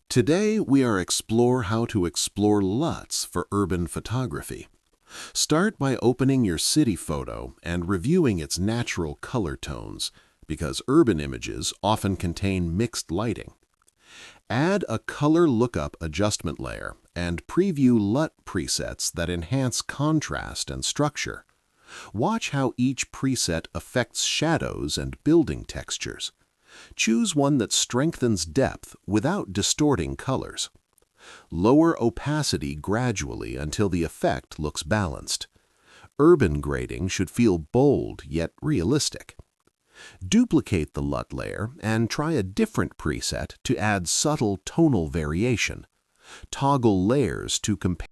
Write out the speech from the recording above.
Today, we are explore how to explore LUTs for urban photography. Start by opening your city photo and reviewing its natural color tones, because urban images often contain mixed lighting. Add a color lookup adjustment layer and preview LUT presets that enhance contrast and structure. Watch how each preset affects shadows and building textures. Choose one that strengthens depth without distorting colors. Lower opacity gradually until the effect looks balanced. Urban grading should feel bold yet realistic. Duplicate the LUT layer and try a different preset to add subtle tonal variation. Toggle layers to compare